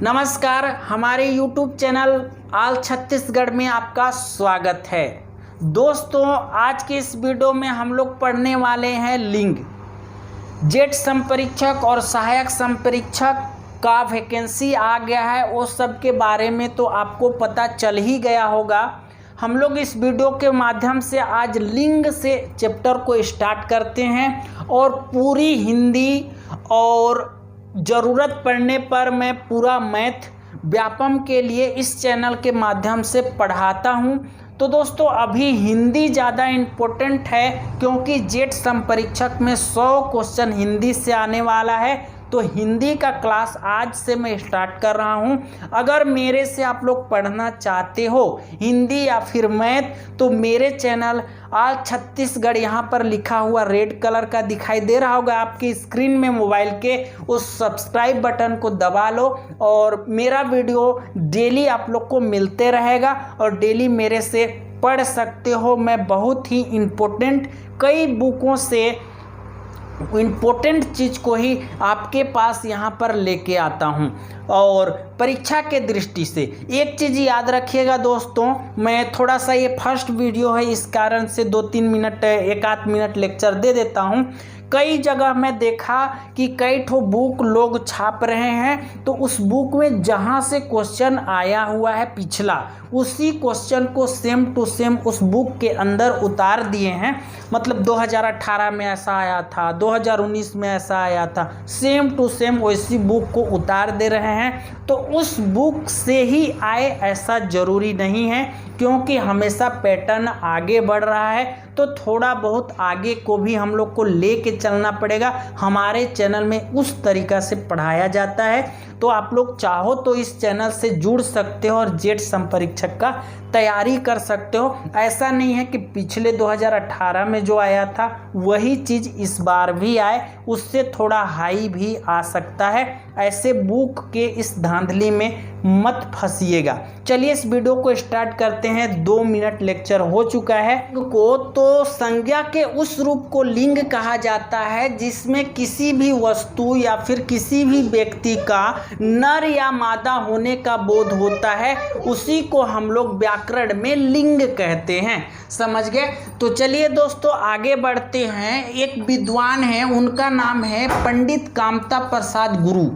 नमस्कार, हमारे YouTube channel all Chhattisgarh में आपका स्वागत है। दोस्तों, आज के इस वीडियो में हम लोग पढ़ने वाले हैं लिंग। जेट संपरीक्षक और सहायक संपरीक्षक का वैकेंसी आ गया है, वो सब के बारे में तो आपको पता चल ही गया होगा। हम लोग इस वीडियो के माध्यम से आज लिंग से चैप्टर को स्टार्ट करते हैं और पूरी हिंदी और ज़रूरत पड़ने पर मैं पूरा मैथ व्यापम के लिए इस चैनल के माध्यम से पढ़ाता हूं। तो दोस्तों, अभी हिंदी ज़्यादा इम्पोर्टेंट है क्योंकि जेट संपरीक्षक में 100 क्वेश्चन हिंदी से आने वाला है। तो हिंदी का क्लास आज से मैं स्टार्ट कर रहा हूं। अगर मेरे से आप लोग पढ़ना चाहते हो हिंदी या फिर मैथ, तो मेरे चैनल ऑल छत्तीसगढ़ यहाँ पर लिखा हुआ रेड कलर का दिखाई दे रहा होगा आपकी स्क्रीन में मोबाइल के, उस सब्सक्राइब बटन को दबा लो और मेरा वीडियो डेली आप लोग को मिलते रहेगा और डेली मेरे से पढ़ सकते हो। मैं बहुत ही इम्पोर्टेंट कई बुकों से इम्पोर्टेंट चीज़ को ही आपके पास यहाँ पर लेके आता हूँ। और परीक्षा के दृष्टि से एक चीज़ याद रखिएगा दोस्तों, मैं थोड़ा सा ये फर्स्ट वीडियो है, इस कारण से 2-3 मिनट एक आध मिनट लेक्चर दे देता हूँ। कई जगह मैं देखा कि कई ठो बुक लोग छाप रहे हैं, तो उस बुक में जहाँ से क्वेश्चन आया हुआ है पिछला, उसी क्वेश्चन को सेम टू सेम उस बुक के अंदर उतार दिए हैं। मतलब 2018 में ऐसा आया था, 2019 में ऐसा आया था, सेम टू सेम वैसी बुक को उतार दे रहे हैं। तो उस बुक से ही आए ऐसा ज़रूरी नहीं है, क्योंकि हमेशा पैटर्न आगे बढ़ रहा है। तो थोड़ा बहुत आगे को भी हम लोग को लेके चलना पड़ेगा। हमारे चैनल में उस तरीक़ा से पढ़ाया जाता है। तो आप लोग चाहो तो इस चैनल से जुड़ सकते हो और जेट संपरीक्षक का तैयारी कर सकते हो। ऐसा नहीं है कि पिछले 2018 में जो आया था वही चीज़ इस बार भी आए, उससे थोड़ा हाई भी आ सकता है। ऐसे बुक के इस धांधली में मत फंसिएगा। चलिए इस वीडियो को स्टार्ट करते हैं। 2 मिनट लेक्चर हो चुका है। को तो संज्ञा के उस रूप को लिंग कहा जाता है जिसमें किसी भी वस्तु या फिर किसी भी व्यक्ति का नर या मादा होने का बोध होता है, उसी को हम लोग व्याकरण में लिंग कहते हैं। समझ गए? तो चलिए दोस्तों आगे बढ़ते हैं। एक विद्वान है, उनका नाम है पंडित कामता प्रसाद गुरु।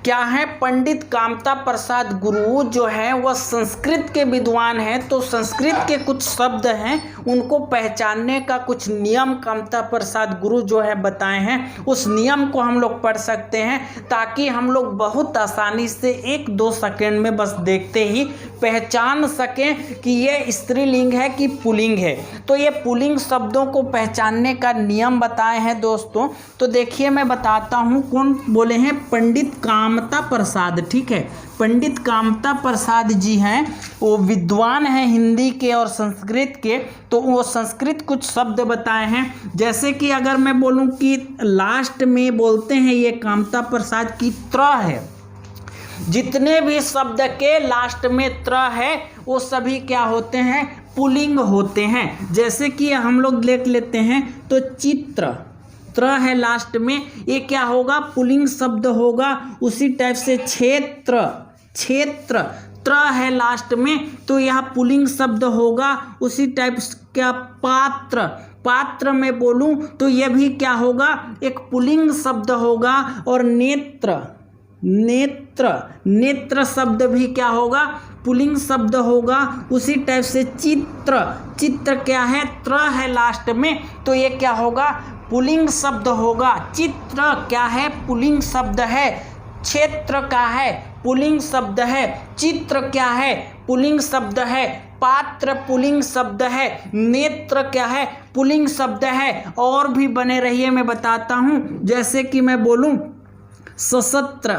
क्या है? पंडित कामता प्रसाद गुरु जो है वह संस्कृत के विद्वान हैं। तो संस्कृत के कुछ शब्द हैं, उनको पहचानने का कुछ नियम कामता प्रसाद गुरु जो है बताए हैं। उस नियम को हम लोग पढ़ सकते हैं ताकि हम लोग बहुत आसानी से 1-2 सेकंड में बस देखते ही पहचान सकें कि ये स्त्रीलिंग है कि पुल्लिंग है। तो ये पुल्लिंग शब्दों को पहचानने का नियम बताए हैं दोस्तों। तो देखिए मैं बताता हूँ, कौन बोले हैं? पंडित कामता प्रसाद। ठीक है, पंडित कामता प्रसाद जी हैं, वो विद्वान हैं हिंदी के और संस्कृत के। तो वो संस्कृत कुछ शब्द बताए हैं, जैसे कि अगर मैं बोलूं कि लास्ट में बोलते हैं ये कामता प्रसाद की त्र है। जितने भी शब्द के लास्ट में त्र है वो सभी क्या होते हैं? पुल्लिंग होते हैं। जैसे कि हम लोग देख लेते हैं, तो चित्र त्र है लास्ट में, ये क्या होगा? पुल्लिंग शब्द होगा। उसी टाइप से क्षेत्र, क्षेत्र त्र है लास्ट में, तो यह पुल्लिंग शब्द होगा। उसी टाइप क्या? पात्र, पात्र में बोलूं तो यह भी क्या होगा? एक पुल्लिंग शब्द होगा। और नेत्र, नेत्र, नेत्र शब्द भी क्या होगा? पुल्लिंग शब्द होगा। उसी टाइप से चित्र, चित्र क्या है? त्र है लास्ट में, तो ये क्या होगा? पुल्लिंग शब्द होगा। चित्र क्या है? पुल्लिंग शब्द है। क्षेत्र का है? पुल्लिंग शब्द है। चित्र क्या है? पुल्लिंग शब्द है। पात्र पुल्लिंग शब्द है। नेत्र क्या है? पुल्लिंग शब्द है। और भी बने रहिए, मैं बताता हूँ। जैसे कि मैं बोलूँ सशस्त्र,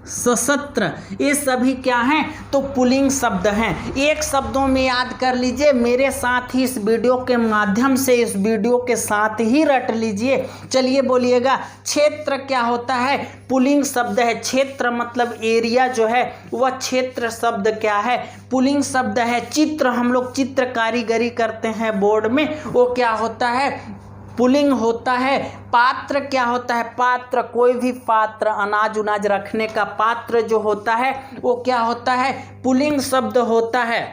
सशस्त्र, ये सभी क्या हैं? तो पुल्लिंग शब्द हैं। एक शब्दों में याद कर लीजिए, मेरे साथ ही इस वीडियो के माध्यम से इस वीडियो के साथ ही रट लीजिए। चलिए बोलिएगा, क्षेत्र क्या होता है? पुल्लिंग शब्द है। क्षेत्र मतलब एरिया जो है वह क्षेत्र शब्द क्या है? पुल्लिंग शब्द है। चित्र, हम लोग चित्र कारीगरी करते हैं बोर्ड में, वो क्या होता है? पुल्लिंग होता है। पात्र क्या होता है? पात्र, कोई भी पात्र, अनाज उनाज रखने का पात्र जो होता है वो क्या होता है? पुल्लिंग शब्द होता है।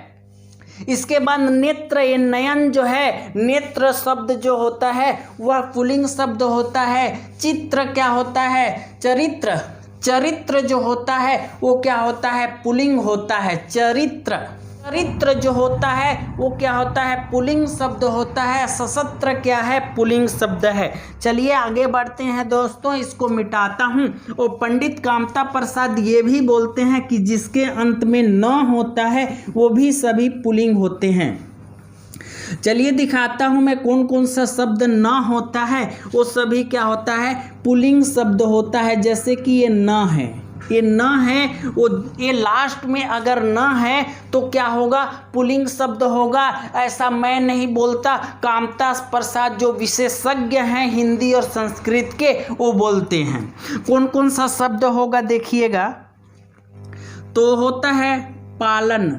इसके बाद नेत्र, ये नयन जो है, नेत्र शब्द जो होता है वह पुल्लिंग शब्द होता है। चित्र क्या होता है? चरित्र, चरित्र जो होता है वो क्या होता है? पुल्लिंग होता है। चरित्र, चरित्र जो होता है वो क्या होता है? पुल्लिंग शब्द होता है। सशस्त्र क्या है? पुल्लिंग शब्द है। चलिए आगे बढ़ते हैं दोस्तों, इसको मिटाता हूँ। और पंडित कामता प्रसाद ये भी बोलते हैं कि जिसके अंत में न होता है वो भी सभी पुल्लिंग होते हैं। चलिए दिखाता हूं मैं कौन कौन सा शब्द न होता है वो सभी क्या होता है? पुल्लिंग शब्द होता है। जैसे कि ये न है, ये न है, वो ये लास्ट में अगर न है तो क्या होगा? पुल्लिंग शब्द होगा। ऐसा मैं नहीं बोलता, कामता प्रसाद जो विशेषज्ञ हैं हिंदी और संस्कृत के वो बोलते हैं। कौन कौन सा शब्द होगा देखिएगा। तो होता है पालन,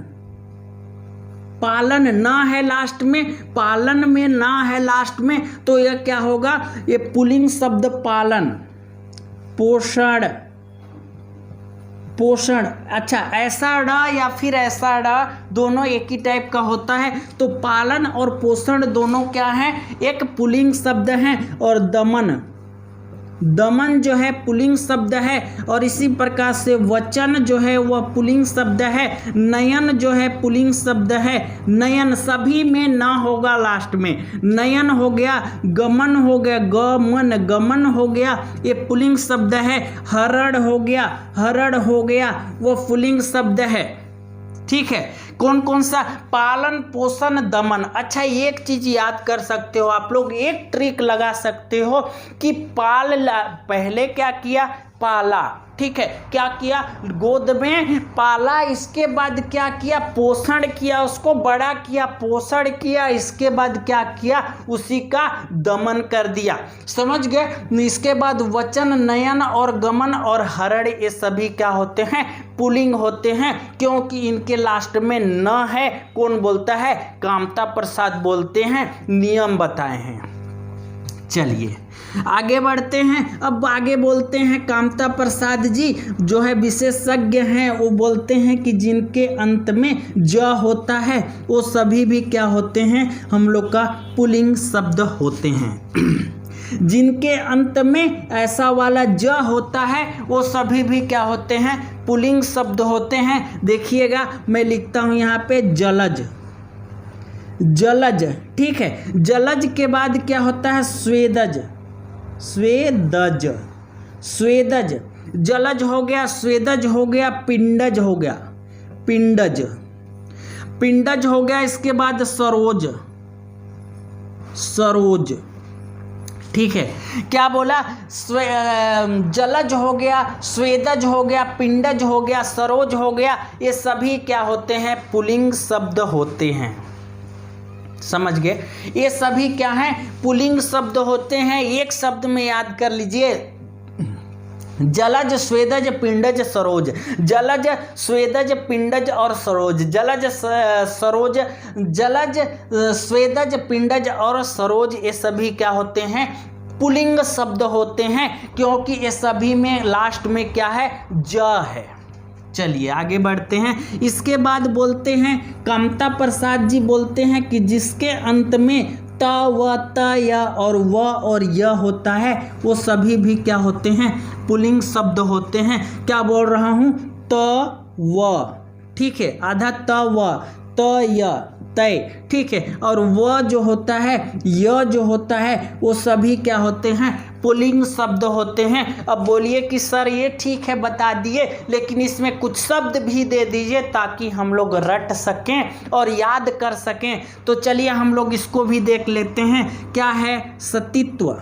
पालन ना है लास्ट में, पालन में ना है लास्ट में, तो यह क्या होगा? ये पुल्लिंग शब्द पालन। पोषण, पोषण, अच्छा ऐसा ड़ या फिर ऐसा ड़ दोनों एक ही टाइप का होता है। तो पालन और पोषण दोनों क्या है? एक पुल्लिंग शब्द है। और दमन, दमन जो है पुल्लिंग शब्द है। और इसी प्रकार से वचन जो है वह पुल्लिंग शब्द है। नयन जो है पुल्लिंग शब्द है। नयन सभी में ना होगा लास्ट में। नयन हो गया, गमन हो गया, गमन, गमन हो गया, ये पुल्लिंग शब्द है। हरण हो गया, हरण हो गया, वह पुल्लिंग शब्द है। ठीक है, कौन कौन सा? पालन, पोषण, दमन। अच्छा एक चीज याद कर सकते हो आप लोग, एक ट्रिक लगा सकते हो कि पहले क्या किया? पाला, ठीक है, क्या किया? गोद में पाला, इसके बाद क्या किया? पोषण किया, उसको बड़ा किया, पोषण किया, इसके बाद क्या किया? उसी का दमन कर दिया। समझ गए? इसके बाद वचन, नयन और गमन और हरण ये सभी क्या होते हैं? पुल्लिंग होते हैं, क्योंकि इनके लास्ट में न है। कौन बोलता है? कामता प्रसाद बोलते हैं, नियम बताए हैं। चलिए आगे बढ़ते हैं। अब आगे बोलते हैं कामता प्रसाद जी जो है विशेषज्ञ हैं, वो बोलते हैं कि जिनके अंत में ज होता है वो सभी भी क्या होते हैं? हम लोग का पुल्लिंग शब्द होते हैं। जिनके अंत में ऐसा वाला ज होता है वो सभी भी क्या होते हैं? पुल्लिंग शब्द होते हैं। देखिएगा मैं लिखता हूँ यहाँ पे जलज, जलज, ठीक है। जलज के बाद क्या होता है? स्वेदज, स्वेदज, स्वेदज, जलज हो गया, स्वेदज हो गया, पिंडज हो गया, पिंडज, पिंडज हो गया। इसके बाद सरोज, सरोज, ठीक है। क्या बोला? जलज हो गया, स्वेदज हो गया, पिंडज हो गया, सरोज हो गया, ये सभी क्या होते हैं? पुल्लिंग शब्द होते हैं। समझ गए? ये सभी क्या हैं? पुल्लिंग शब्द होते हैं। एक शब्द में याद कर लीजिए, जलज, स्वेदज, पिंडज, सरोज। जलज, स्वेदज, पिंडज और सरोज। जलज, सरोज, जलज, स्वेदज, पिंडज और सरोज ये सभी क्या होते हैं? पुल्लिंग शब्द होते हैं, क्योंकि ये सभी में लास्ट में क्या है? ज है। चलिए आगे बढ़ते हैं। इसके बाद बोलते हैं कामता प्रसाद जी बोलते हैं कि जिसके अंत में त व त य और व और य होता है वो सभी भी क्या होते हैं? पुल्लिंग शब्द होते हैं। क्या बोल रहा हूँ? त व, ठीक है, आधा त व, त य, तय, ठीक है। और व जो होता है, य जो होता है, वो सभी क्या होते हैं? पुल्लिंग शब्द होते हैं। अब बोलिए कि सर ये ठीक है बता दिए, लेकिन इसमें कुछ शब्द भी दे दीजिए ताकि हम लोग रट सकें और याद कर सकें। तो चलिए हम लोग इसको भी देख लेते हैं। क्या है? सतित्व,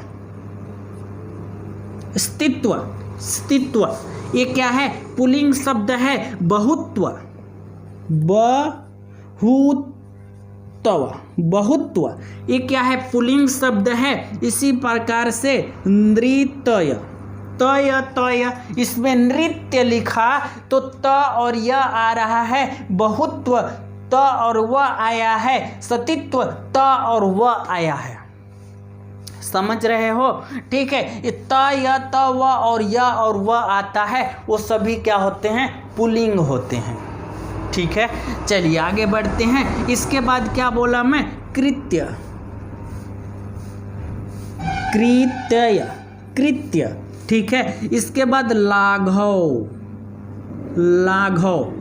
स्तित्व, स्तित्व, ये क्या है? पुल्लिंग शब्द है। बहुत्व, बहुत्व, बहुत्व, ये क्या है? पुल्लिंग शब्द है। इसी प्रकार से नृत्य, तय, तय, इसमें नृत्य लिखा तो त और य आ रहा है। बहुत्व त और व आया है। सतित्व त और व आया है। समझ रहे हो? ठीक है, त या त व और या और व आता है वो सभी क्या होते हैं? पुल्लिंग होते हैं। ठीक है, चलिए आगे बढ़ते हैं। इसके बाद क्या बोला मैं? कृत्य, कृत्य, कृत्य। ठीक है, इसके बाद लाघव, लाघव,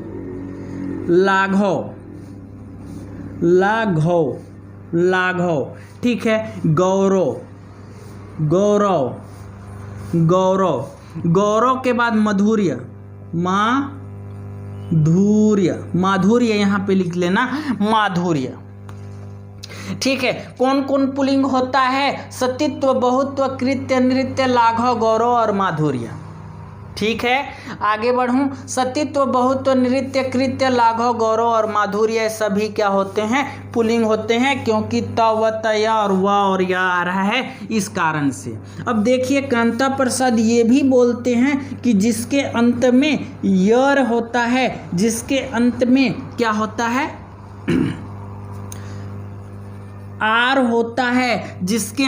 लाघव, लाघव, लाघव। ठीक है, गौरव, गौरव, गौरव, गौरव के बाद मधुर्य, माधुर्य, माधुर्य यहाँ पे लिख लेना, माधुर्य। ठीक है, कौन कौन पुल्लिंग होता है? सतित्व, बहुत्व, कृत्य, नृत्य, लाघव, गौरव और माधुर्य। ठीक है, आगे बढ़ूं। सतित्व, बहुत्व, नृत्य, कृत्य, लाघव, गौरव और माधुर्य सभी क्या होते हैं? पुल्लिंग होते हैं, क्योंकि त व त या और व और या आ रहा है, इस कारण से। अब देखिए कांता प्रसाद ये भी बोलते हैं कि जिसके अंत में यर होता है, जिसके अंत में क्या होता है? आर होता है, जिसके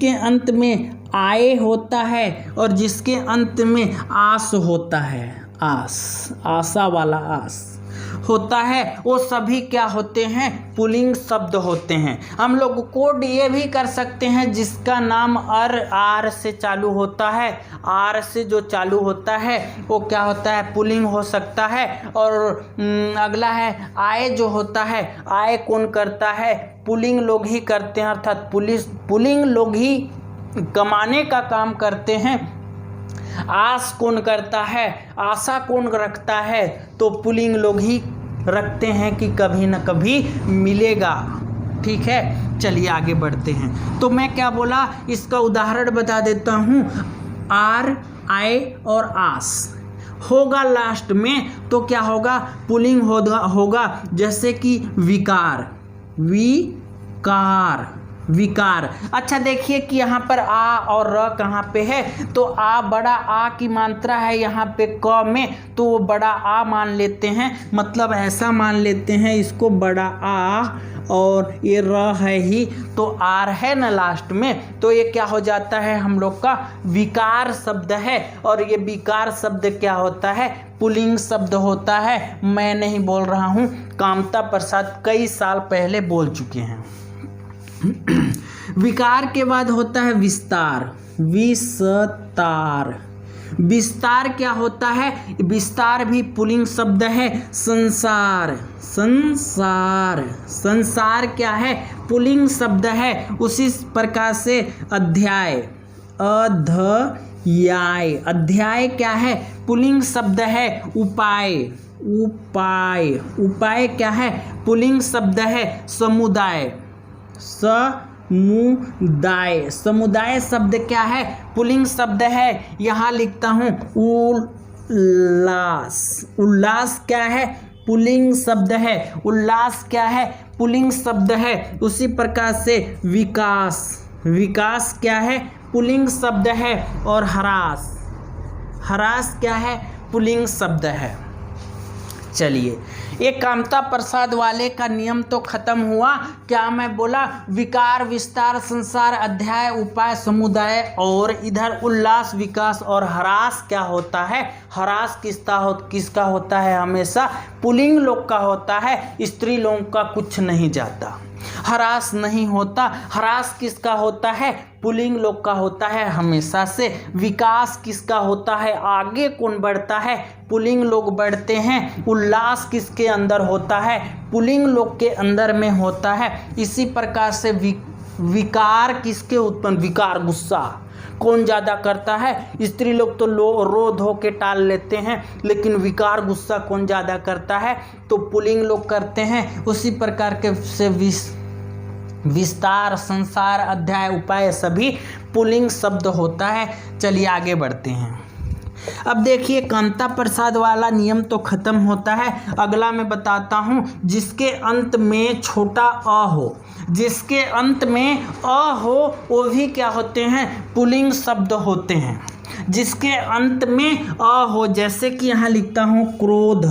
अंत में आए होता है और जिसके अंत में आस होता है, आस, आशा वाला आस होता है, वो सभी क्या होते हैं? पुल्लिंग शब्द होते हैं। हम लोग कोड ये भी कर सकते हैं जिसका नाम आर से चालू होता है, आर से जो चालू होता है वो क्या होता है? पुल्लिंग हो सकता है। और अगला है आए, जो होता है, आए कौन करता है? पुल्लिंग लोग ही करते हैं, अर्थात पुल्लिंग लोग ही कमाने का काम करते हैं। आस कौन करता है? आशा कौन रखता है? तो पुल्लिंग लोग ही रखते हैं कि कभी न कभी मिलेगा। ठीक है, चलिए आगे बढ़ते हैं। तो मैं क्या बोला, इसका उदाहरण बता देता हूँ। आर, आए और आस होगा लास्ट में तो क्या होगा? पुल्लिंग होगा। जैसे कि विकार, विकार, विकार। अच्छा देखिए कि यहाँ पर आ और र कहाँ पे है? तो आ, बड़ा आ की मात्रा है यहाँ पे क में, तो वो बड़ा आ मान लेते हैं, मतलब ऐसा मान लेते हैं इसको बड़ा आ, और ये र है ही तो आर है ना लास्ट में, तो ये क्या हो जाता है? हम लोग का विकार शब्द है। और ये विकार शब्द क्या होता है? पुल्लिंग शब्द होता है। मैं नहीं बोल रहा हूँ, कामता प्रसाद कई साल पहले बोल चुके हैं। विकार के बाद होता है विस्तार, विस्तार। विस्तार क्या होता है? विस्तार भी पुल्लिंग शब्द है। संसार, संसार, संसार क्या है? पुल्लिंग शब्द है। उसी प्रकार से अध्याय, अध्याय, अध्याय क्या है? पुल्लिंग शब्द है। उपाय, उपाय, उपाय क्या है? पुल्लिंग शब्द है। समुदाय, समुदाय, समुदाय शब्द क्या है? पुल्लिंग शब्द है। यहाँ लिखता हूँ उल्लास, उल्लास क्या है? पुल्लिंग शब्द है। उल्लास क्या है? पुल्लिंग शब्द है। उसी प्रकार से विकास, विकास क्या है? पुल्लिंग शब्द है। और हरास, हरास क्या है? पुल्लिंग शब्द है। चलिए, ये कामता प्रसाद वाले का नियम तो खत्म हुआ। क्या मैं बोला? विकार, विस्तार, संसार, अध्याय, उपाय, समुदाय, और इधर उल्लास, विकास और हरास क्या होता है? हरास किसका होता है? हमेशा पुल्लिंग लोग का होता है, स्त्री लोगों का कुछ नहीं जाता, हरास नहीं होता। हरास किसका होता है? पुल्लिंग लोग का होता है हमेशा से। विकास किसका होता है? आगे कौन बढ़ता है? पुल्लिंग लोग बढ़ते हैं। उल्लास किसके अंदर होता है? पुल्लिंग लोग के अंदर में होता है। इसी प्रकार से विकार किसके उत्पन्न? विकार, गुस्सा कौन ज़्यादा करता है? स्त्री लोग तो रो धो के टाल लेते हैं, लेकिन विकार, गुस्सा कौन ज़्यादा करता है? तो पुल्लिंग लोग करते हैं। उसी प्रकार के से विस्तार, संसार, अध्याय, उपाय सभी पुल्लिंग शब्द होता है। चलिए आगे बढ़ते हैं। अब देखिए कांता प्रसाद वाला नियम तो खत्म होता है। अगला मैं बताता हूँ, जिसके अंत में छोटा अ हो, जिसके अंत में अ हो वो भी क्या होते हैं? पुल्लिंग शब्द होते हैं। जिसके अंत में अ हो, जैसे कि यहाँ लिखता हूँ क्रोध,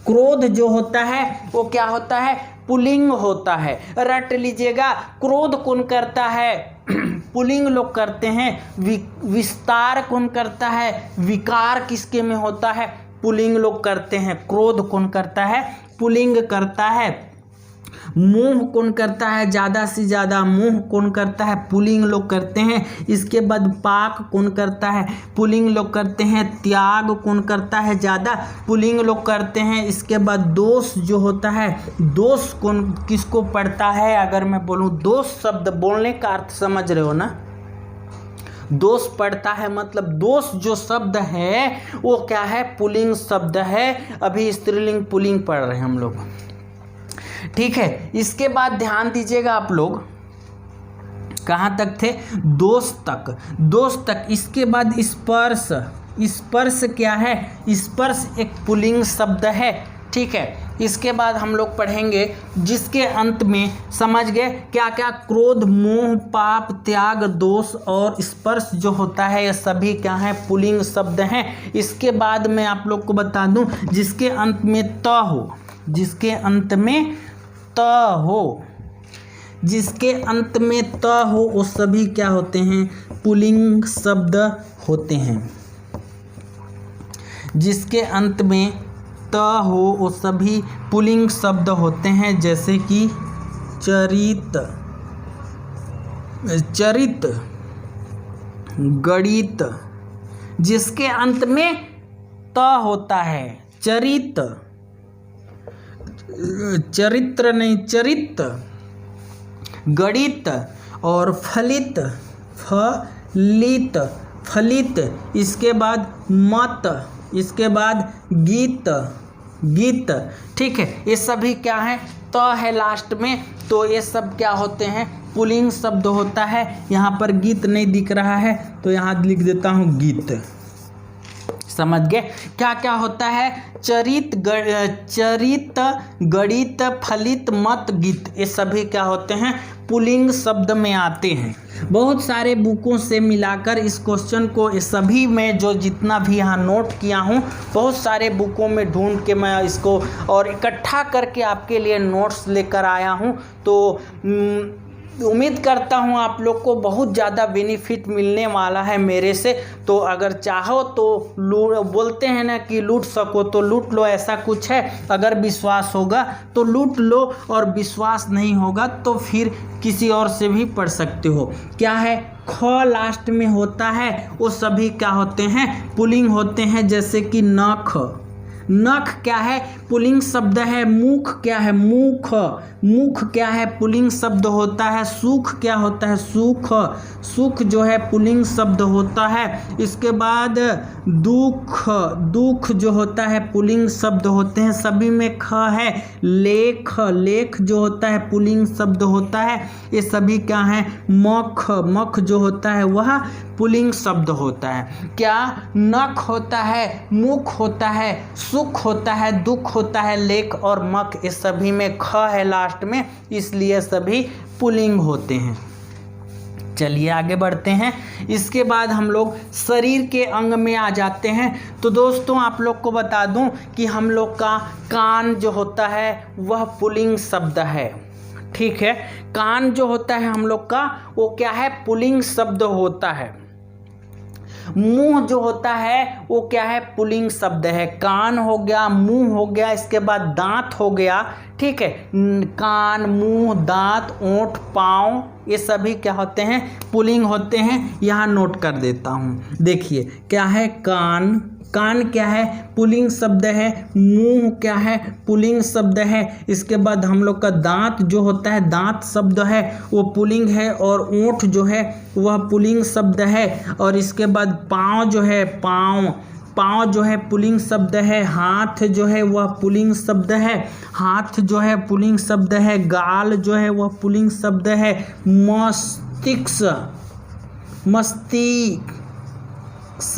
क्रोध जो होता है वो क्या होता है? पुल्लिंग होता है। रट लीजिएगा। क्रोध कौन करता है? पुल्लिंग लोग करते हैं। विस्तार कौन करता है? विकार किसके में होता है? पुल्लिंग लोग करते हैं। क्रोध कौन करता है? पुल्लिंग करता है। मोह कौन करता है? ज़्यादा से ज़्यादा मोह कौन करता है? पुल्लिंग लोग करते हैं। इसके बाद पाक कौन करता है? पुल्लिंग लोग करते हैं। त्याग कौन करता है? ज़्यादा पुल्लिंग लोग करते हैं। इसके बाद दोष जो होता है, दोष कौन किसको पड़ता है? अगर मैं बोलूँ दोष शब्द बोलने का अर्थ समझ रहे हो ना? दोष पड़ता है मतलब दोष जो शब्द है वो क्या है? पुल्लिंग शब्द है। अभी स्त्रीलिंग पुल्लिंग पढ़ रहे हैं हम लोग, ठीक है। इसके बाद ध्यान दीजिएगा आप लोग, कहाँ तक थे? दोष तक, दोष तक। इसके बाद स्पर्श, स्पर्श क्या है? स्पर्श एक पुल्लिंग शब्द है, ठीक है। इसके बाद हम लोग पढ़ेंगे जिसके अंत में, समझ गए क्या क्या? क्रोध, मोह, पाप, त्याग, दोष और स्पर्श जो होता है ये सभी क्या है? पुल्लिंग शब्द हैं। इसके बाद मैं आप लोग को बता दूं जिसके अंत में त हो, जिसके अंत में त हो, जिसके अंत में त हो वो सभी क्या होते हैं? पुल्लिंग शब्द होते हैं। जिसके अंत में त हो वो सभी पुल्लिंग शब्द होते हैं, जैसे कि चरित, चरित, गणित। जिसके अंत में त होता है, चरित, चरित्र नहीं, चरित, गणित और फलित, फलित, फलित। इसके बाद मत, इसके बाद गीत, गीत, ठीक है। ये सभी क्या है? त है लास्ट में, तो ये सब क्या होते हैं? पुल्लिंग शब्द होता है। यहाँ पर गीत नहीं दिख रहा है तो यहाँ लिख देता हूँ गीत। समझ गए क्या क्या होता है? चरित, चरित, गणित, फलित, मत, गीत, ये सभी क्या होते हैं? पुल्लिंग शब्द में आते हैं। बहुत सारे बुकों से मिलाकर इस क्वेश्चन को, ये सभी में जो जितना भी यहाँ नोट किया हूँ, बहुत सारे बुकों में ढूंढ के मैं इसको और इकट्ठा करके आपके लिए नोट्स लेकर आया हूँ। तो उम्मीद करता हूँ आप लोग को बहुत ज़्यादा बेनिफिट मिलने वाला है मेरे से। तो अगर चाहो तो बोलते हैं ना कि लूट सको तो लूट लो, ऐसा कुछ है। अगर विश्वास होगा तो लूट लो और विश्वास नहीं होगा तो फिर किसी और से भी पढ़ सकते हो। क्या है? ख लास्ट में होता है वो सभी क्या होते हैं? पुल्लिंग होते हैं, जैसे कि नख, नख क्या है? पुल्लिंग शब्द है। मुख क्या है? मुख, मुख क्या है? पुल्लिंग शब्द होता है। सुख क्या होता है? सुख, सुख जो है पुल्लिंग शब्द होता है। इसके बाद दुख, दुख जो होता है पुल्लिंग शब्द होते हैं। सभी में ख है। लेख, लेख जो होता है पुल्लिंग शब्द होता है। ये सभी क्या है? मख, मख जो होता है वह पुल्लिंग शब्द होता है। क्या? नख होता है, मुख होता है, सुख होता है, दुख होता है, लेख और मख, ये सभी में ख है लास्ट में, इसलिए सभी पुल्लिंग होते हैं। चलिए आगे बढ़ते हैं। इसके बाद हम लोग शरीर के अंग में आ जाते हैं। तो दोस्तों आप लोग को बता दूं कि हम लोग का कान जो होता है वह पुल्लिंग शब्द है, ठीक है। कान जो होता है हम लोग का वो क्या है? पुल्लिंग शब्द होता है। मुंह जो होता है वो क्या है? पुल्लिंग शब्द है। कान हो गया, मुंह हो गया, इसके बाद दांत हो गया, ठीक है। कान, मुंह, दांत, ओंठ, पाँव, ये सभी क्या होते हैं? पुल्लिंग होते हैं। यहाँ नोट कर देता हूँ। देखिए क्या है? कान, कान क्या है? पुल्लिंग शब्द है। मुंह क्या है? पुल्लिंग शब्द है। इसके बाद हम लोग का दांत जो होता है, दांत शब्द है, वो पुल्लिंग है। और ओंठ जो है वह पुल्लिंग शब्द है। और इसके बाद पाँव जो है, पाँव, पाँव जो है पुल्लिंग शब्द है। हाथ जो है वह पुल्लिंग शब्द है। हाथ जो है पुल्लिंग शब्द है। गाल जो है वह पुल्लिंग शब्द है। मस्तिष्क,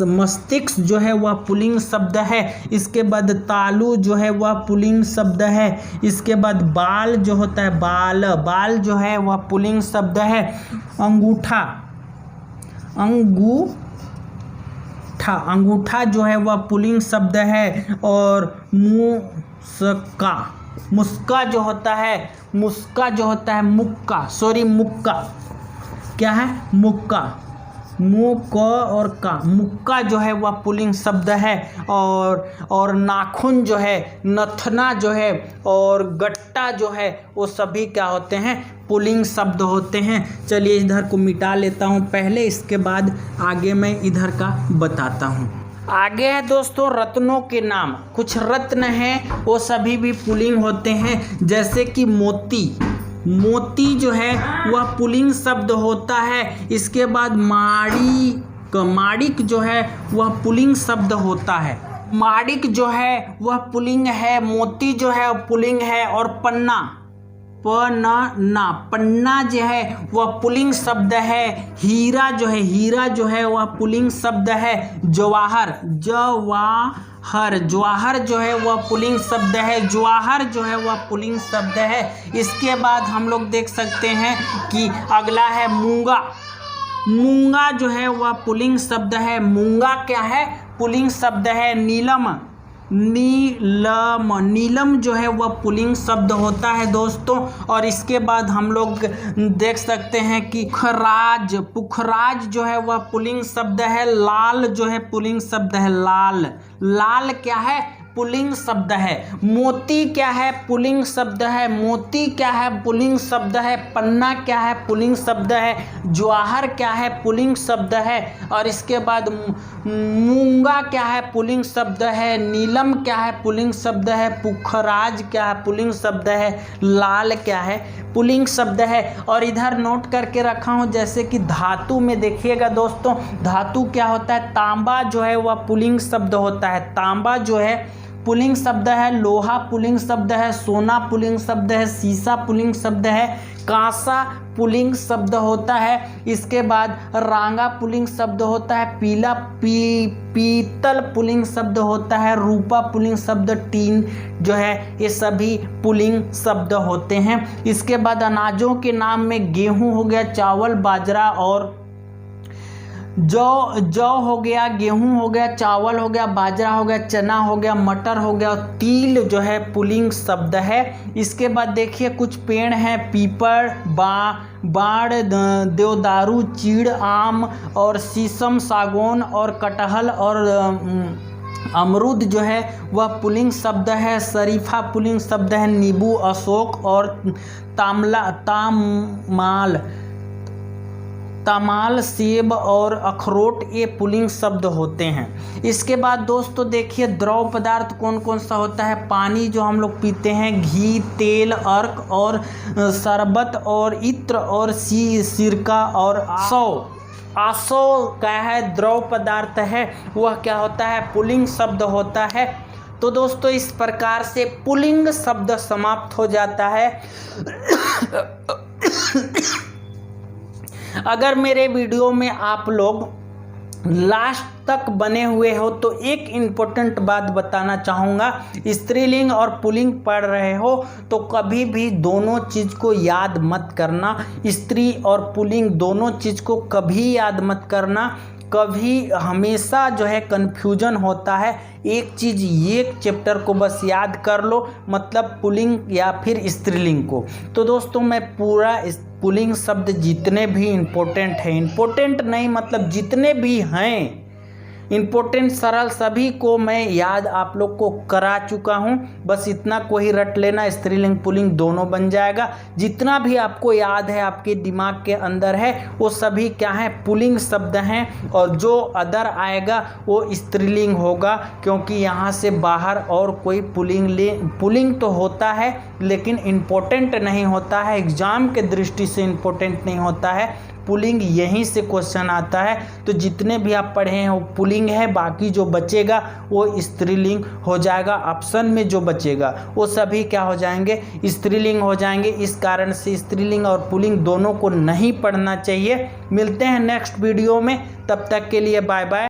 मस्तिष्क जो है वह पुल्लिंग शब्द है। इसके बाद तालू जो है वह पुल्लिंग शब्द है। इसके बाद बाल जो होता है, बाल, बाल जो है वह पुल्लिंग शब्द है। अंगूठा, अंगूठा, अंगूठा जो है वह पुल्लिंग शब्द है। और मूसका, मुक्का जो होता है मुक्का क्या है, मुक्का, मुँह क और का, मुक्का जो है वह पुल्लिंग शब्द है। और नाखून जो है, नथना जो है और गट्टा जो है वो सभी क्या होते हैं, पुल्लिंग शब्द होते हैं। चलिए इधर को मिटा लेता हूँ पहले, इसके बाद आगे मैं इधर का बताता हूँ। आगे है दोस्तों रत्नों के नाम। कुछ रत्न हैं वो सभी भी पुल्लिंग होते हैं, जैसे कि मोती, मोती जो है वह पुल्लिंग शब्द होता है। इसके बाद माणिक, माणिक जो है वह पुल्लिंग शब्द होता है, माणिक जो है वह पुल्लिंग है। मोती जो है पुल्लिंग है। और पन्ना, पन्ना जो है वह पुल्लिंग शब्द है। हीरा जो है वह पुल्लिंग शब्द है। जवाहर जो है वह पुल्लिंग शब्द है। जवाहर जो है वह पुल्लिंग शब्द है। इसके बाद हम लोग देख सकते हैं कि अगला है मूंगा। मूंगा जो है वह पुल्लिंग शब्द है। मूंगा क्या है, पुल्लिंग शब्द है। नीलम जो है वह पुल्लिंग शब्द होता है दोस्तों। और इसके बाद हम लोग देख सकते हैं कि पुखराज जो है वह पुल्लिंग शब्द है। लाल जो है पुल्लिंग शब्द है। लाल क्या है, पुल्लिंग शब्द है। मोती क्या है, पुल्लिंग शब्द है। मोती क्या है, पुल्लिंग शब्द है। पन्ना क्या है, पुल्लिंग शब्द है। जवाहर क्या है, पुल्लिंग शब्द है। और इसके बाद मूंगा क्या है, पुल्लिंग शब्द है। नीलम क्या है, पुल्लिंग शब्द है। पुखराज क्या है, पुल्लिंग शब्द है। लाल क्या है, पुल्लिंग शब्द है। और इधर नोट करके रखा हूँ, जैसे कि धातु में देखिएगा दोस्तों, धातु क्या होता है, तांबा जो है वह पुल्लिंग शब्द होता है। तांबा जो है पुल्लिंग शब्द है। लोहा पुल्लिंग शब्द है। सोना पुल्लिंग शब्द है। सीसा पुल्लिंग शब्द है। कांसा पुल्लिंग शब्द होता है। इसके बाद रांगा पुल्लिंग शब्द होता है। पीतल पुल्लिंग शब्द होता है। रूपा पुल्लिंग शब्द, टीन जो है ये सभी पुल्लिंग शब्द होते हैं। इसके बाद अनाजों के नाम में गेहूं हो गया, चावल, बाजरा और जौ हो गया, गेहूं हो गया, चावल हो गया, बाजरा हो गया, चना हो गया, मटर हो गया। तिल जो है पुल्लिंग शब्द है। इसके बाद देखिए कुछ पेड़ हैं, पीपल, बाड़, देवदारू, चीड़, आम और शीशम, सागौन और कटहल और अमरूद जो है वह पुल्लिंग शब्द है। शरीफा पुल्लिंग शब्द है। नींबू, अशोक और तमाल, सेब और अखरोट ये पुल्लिंग शब्द होते हैं। इसके बाद दोस्तों देखिए द्रव पदार्थ कौन कौन सा होता है। पानी जो हम लोग पीते हैं, घी, तेल, अर्क और शरबत और इत्र और सिरका और आसो क्या है, द्रव पदार्थ है, वह क्या होता है, पुल्लिंग शब्द होता है। तो दोस्तों इस प्रकार से पुल्लिंग शब्द समाप्त हो जाता है। अगर मेरे वीडियो में आप लोग लास्ट तक बने हुए हो तो एक इम्पोर्टेंट बात बताना चाहूँगा, स्त्रीलिंग और पुल्लिंग पढ़ रहे हो तो कभी भी दोनों चीज़ को याद मत करना। स्त्री और पुल्लिंग दोनों चीज़ को कभी याद मत करना। कभी हमेशा जो है कन्फ्यूजन होता है। एक चीज़, एक चैप्टर को बस याद कर लो, मतलब पुल्लिंग या फिर स्त्रीलिंग को। तो दोस्तों मैं पूरा पुल्लिंग शब्द जितने भी इम्पोर्टेंट हैं, इम्पोर्टेंट नहीं मतलब जितने भी हैं इम्पोर्टेंट सरल, सभी को मैं याद आप लोग को करा चुका हूँ। बस इतना को ही रट लेना, स्त्रीलिंग पुल्लिंग दोनों बन जाएगा। जितना भी आपको याद है, आपके दिमाग के अंदर है, वो सभी क्या है, पुल्लिंग शब्द हैं। और जो अदर आएगा वो स्त्रीलिंग होगा, क्योंकि यहाँ से बाहर और कोई पुल्लिंग तो होता है लेकिन इम्पोर्टेंट नहीं होता है, एग्जाम के दृष्टि से इम्पोर्टेंट नहीं होता है। पुल्लिंग यहीं से क्वेश्चन आता है। तो जितने भी आप पढ़े हैं वो पुल्लिंग है, बाकी जो बचेगा वो स्त्रीलिंग हो जाएगा। ऑप्शन में जो बचेगा वो सभी क्या हो जाएंगे, स्त्रीलिंग हो जाएंगे। इस कारण से स्त्रीलिंग और पुल्लिंग दोनों को नहीं पढ़ना चाहिए। मिलते हैं नेक्स्ट वीडियो में, तब तक के लिए बाय बाय।